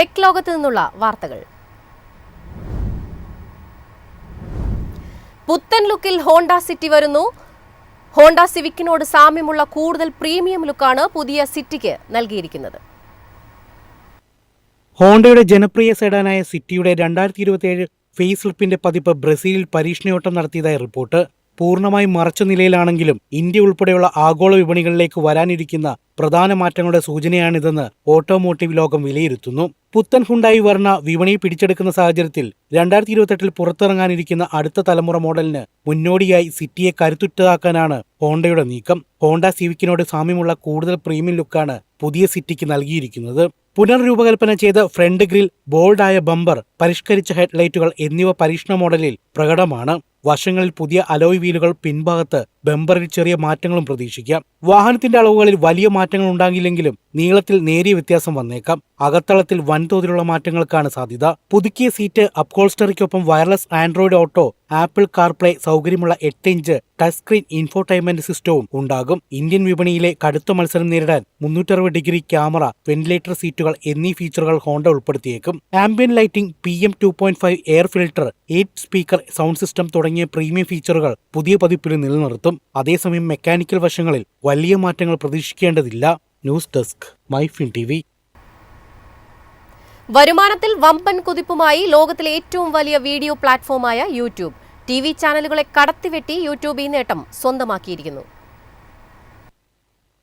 Tech ലോകത്ത് നിന്നുള്ള വാർത്തകൾ. പുത്തൻ ലുക്കിൽ ഹോണ്ട സിറ്റി വരുന്നു. ഹോണ്ട സിവിക്കിനോട് സാമ്യമുള്ള കൂടുതൽ പ്രീമിയം ലുക്കാണ് പുതിയ സിറ്റിക്ക് നൽകിയിരിക്കുന്നത്. ഹോണ്ടയുടെ ജനപ്രിയ സെഡാനായ സിറ്റിയുടെ 2027 ഫേസ് ലിഫ്റ്റിന്റെ പതിപ്പ് ബ്രസീലിൽ പരീക്ഷണയോട്ടം നടത്തിയതായി റിപ്പോർട്ട്. പൂർണ്ണമായും മറച്ച നിലയിലാണെങ്കിലും ഇന്ത്യ ഉൾപ്പെടെയുള്ള ആഗോള വിപണികളിലേക്ക് വരാനിരിക്കുന്ന പ്രധാന മാറ്റങ്ങളുടെ സൂചനയാണിതെന്ന് ഓട്ടോമോട്ടീവ് ലോകം വിലയിരുത്തുന്നു. പുത്തൻ ഹുണ്ടായി വർണ്ണ വിപണി പിടിച്ചെടുക്കുന്ന സാഹചര്യത്തിൽ 2028 പുറത്തിറങ്ങാനിരിക്കുന്ന അടുത്ത തലമുറ മോഡലിന് മുന്നോടിയായി സിറ്റിയെ കരുത്തുറ്റതാക്കാനാണ് ഹോണ്ടയുടെ നീക്കം. ഹോണ്ട സിവിക്കിനോട് സാമ്യമുള്ള കൂടുതൽ പ്രീമിയം ലുക്കാണ് പുതിയ സിറ്റിക്ക് നൽകിയിരിക്കുന്നത്. പുനർരൂപകൽപ്പന ചെയ്ത ഫ്രണ്ട് ഗ്രിൽ, ബോൾഡായ ബമ്പർ, പരിഷ്കരിച്ച ഹെഡ്ലൈറ്റുകൾ എന്നിവ പരീക്ഷണ മോഡലിൽ പ്രകടമാണ്. വശങ്ങളിൽ പുതിയ അലോയ് വീലുകൾ, പിൻഭാഗത്ത് ബമ്പറിൽ ചെറിയ മാറ്റങ്ങളും പ്രതീക്ഷിക്കാം. വാഹനത്തിന്റെ അളവുകളിൽ വലിയ മാറ്റങ്ങൾ ഉണ്ടാകില്ലെങ്കിലും നീളത്തിൽ നേരിയ വ്യത്യാസം വന്നേക്കാം. അകത്തളത്തിൽ വൻതോതിലുള്ള മാറ്റങ്ങൾക്കാണ് സാധ്യത. പുതുക്കിയ സീറ്റ്, അപ്ഹോൾസ്റ്ററിക്കൊപ്പം wireless Android Auto, Apple CarPlay സൗകര്യമുള്ള 8 ഇഞ്ച് ടച്ച് സ്ക്രീൻ ഇൻഫോടൈൻമെന്റ് സിസ്റ്റവും ഉണ്ടാകും. ഇന്ത്യൻ വിപണിയിലെ കടുത്ത മത്സരം നേരിടാൻ 360 ഡിഗ്രി ക്യാമറ, വെന്റിലേറ്റർ സീറ്റുകൾ എന്നീ ഫീച്ചറുകൾ ഹോണ്ട ഉൾപ്പെടുത്തിയേക്കും. Ambient lighting, PM 2.5 air filter, 8 speaker sound system തുടങ്ങിയ പ്രീമിയം ഫീച്ചറുകൾ പുതിയ പതിപ്പിൽ നിലനിർത്തും. അതേസമയം മെക്കാനിക്കൽ വശങ്ങളിൽ വലിയ മാറ്റങ്ങൾ പ്രതീക്ഷിക്കേണ്ടതില്ല. News desk, MyFin TV. വരുമാനത്തിൽ വമ്പൻ കുതിപ്പുമായി ലോകത്തിലെ ഏറ്റവും വലിയ വീഡിയോ പ്ലാറ്റ്ഫോമായ യൂട്യൂബ് TV ചാനലുകളെ കടത്തിവെട്ടി യൂട്യൂബ് ഈ നേട്ടം സ്വന്തമാക്കിയിരിക്കുന്നു.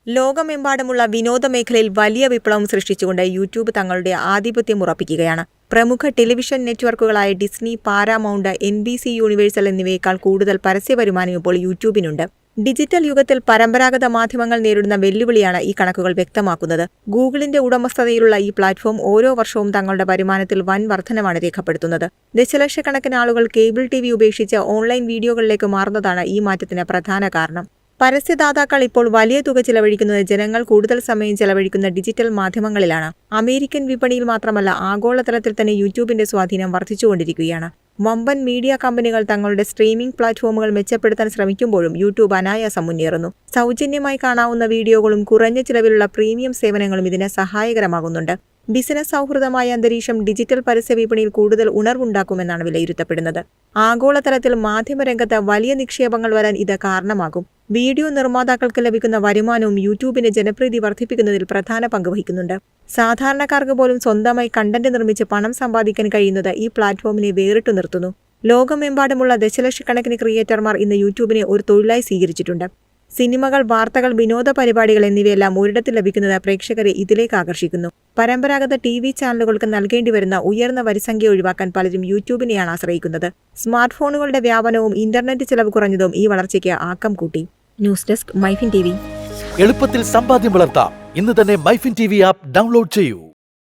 ലോകമെമ്പാടുമുള്ള വിനോദ മേഖലയിൽ വലിയ വിപ്ലവം സൃഷ്ടിച്ചുകൊണ്ട് യൂട്യൂബ് തങ്ങളുടെ ആധിപത്യം ഉറപ്പിക്കുകയാണ്. പ്രമുഖ ടെലിവിഷൻ നെറ്റ്വർക്കുകളായ ഡിസ്നി, പാരാമൗണ്ട്, NBC യൂണിവേഴ്സൽ എന്നിവയേക്കാൾ കൂടുതൽ പരസ്യ വരുമാനം ഇപ്പോൾ യൂട്യൂബിനുണ്ട്. ഡിജിറ്റൽ യുഗത്തിൽ പരമ്പരാഗത മാധ്യമങ്ങൾ നേരിടുന്ന വെല്ലുവിളിയാണ് ഈ കണക്കുകൾ വ്യക്തമാക്കുന്നത്. ഗൂഗിളിന്റെ ഉടമസ്ഥതയിലുള്ള ഈ പ്ലാറ്റ്ഫോം ഓരോ വർഷവും തങ്ങളുടെ വരുമാനത്തിൽ വൻ വർധനമാണ് രേഖപ്പെടുത്തുന്നത്. ദശലക്ഷക്കണക്കിന് ആളുകൾ കേബിൾ TV ഉപേക്ഷിച്ച് ഓൺലൈൻ വീഡിയോകളിലേക്ക് മാറുന്നതാണ് ഈ മാറ്റത്തിന് പ്രധാന കാരണം. പരസ്യദാതാക്കൾ ഇപ്പോൾ വലിയ തുക ചെലവഴിക്കുന്നത് ജനങ്ങൾ കൂടുതൽ സമയം ചെലവഴിക്കുന്ന ഡിജിറ്റൽ മാധ്യമങ്ങളിലാണ്. അമേരിക്കൻ വിപണിയിൽ മാത്രമല്ല, ആഗോളതലത്തിൽ തന്നെ യൂട്യൂബിന്റെ സ്വാധീനം വർദ്ധിച്ചുകൊണ്ടിരിക്കുകയാണ്. വമ്പൻ മീഡിയ കമ്പനികൾ തങ്ങളുടെ സ്ട്രീമിംഗ് പ്ലാറ്റ്ഫോമുകൾ മെച്ചപ്പെടുത്താൻ ശ്രമിക്കുമ്പോഴും യൂട്യൂബ് അനായാസം മുന്നേറുന്നു. സൗജന്യമായി കാണാവുന്ന വീഡിയോകളും കുറഞ്ഞ ചിലവിലുള്ള പ്രീമിയം സേവനങ്ങളും ഇതിന് സഹായകരമാകുന്നുണ്ട്. ബിസിനസ് സൗഹൃദമായ അന്തരീക്ഷം ഡിജിറ്റൽ പരസ്യ വിപണിയിൽ കൂടുതൽ ഉണർവുണ്ടാക്കുമെന്നാണ് വിലയിരുത്തപ്പെടുന്നത്. ആഗോളതലത്തിൽ മാധ്യമരംഗത്ത് വലിയ നിക്ഷേപങ്ങൾ വരാൻ ഇത് കാരണമാകും. വീഡിയോ നിർമ്മാതാക്കൾക്ക് ലഭിക്കുന്ന വരുമാനവും യൂട്യൂബിന്റെ ജനപ്രീതി വർദ്ധിപ്പിക്കുന്നതിൽ പ്രധാന പങ്ക് വഹിക്കുന്നുണ്ട്. സാധാരണക്കാർക്ക് പോലും സ്വന്തമായി കണ്ടന്റ് നിർമ്മിച്ച് പണം സമ്പാദിക്കാൻ കഴിയുന്നത് ഈ പ്ലാറ്റ്ഫോമിനെ വേറിട്ടു നിർത്തുന്നു. ലോകമെമ്പാടുമുള്ള ദശലക്ഷക്കണക്കിന് ക്രിയേറ്റർമാർ ഇന്ന് യൂട്യൂബിനെ ഒരു തൊഴിലായി സ്വീകരിച്ചിട്ടുണ്ട്. സിനിമകൾ, വാർത്തകൾ, വിനോദ പരിപാടികൾ എന്നിവയെല്ലാം ഒരിടത്ത് ലഭിക്കുന്നത് പ്രേക്ഷകരെ ഇതിലേക്ക് ആകർഷിക്കുന്നു. പരമ്പരാഗത TV ചാനലുകൾക്ക് നൽകേണ്ടി വരുന്ന ഉയർന്ന വരിസംഖ്യ ഒഴിവാക്കാൻ പലരും യൂട്യൂബിനെയാണ് ആശ്രയിക്കുന്നത്. സ്മാർട്ട് ഫോണുകളുടെ വ്യാപനവും ഇന്റർനെറ്റ് ചെലവ് കുറഞ്ഞതും ഈ വളർച്ചയ്ക്ക് ആക്കം കൂട്ടി. News desk, MyFin TV. എളുപ്പത്തിൽ സമ്പാദ്യം വളർത്താം. ഇന്ന് തന്നെ മൈഫിൻ TV ആപ്പ് ഡൗൺലോഡ് ചെയ്യൂ.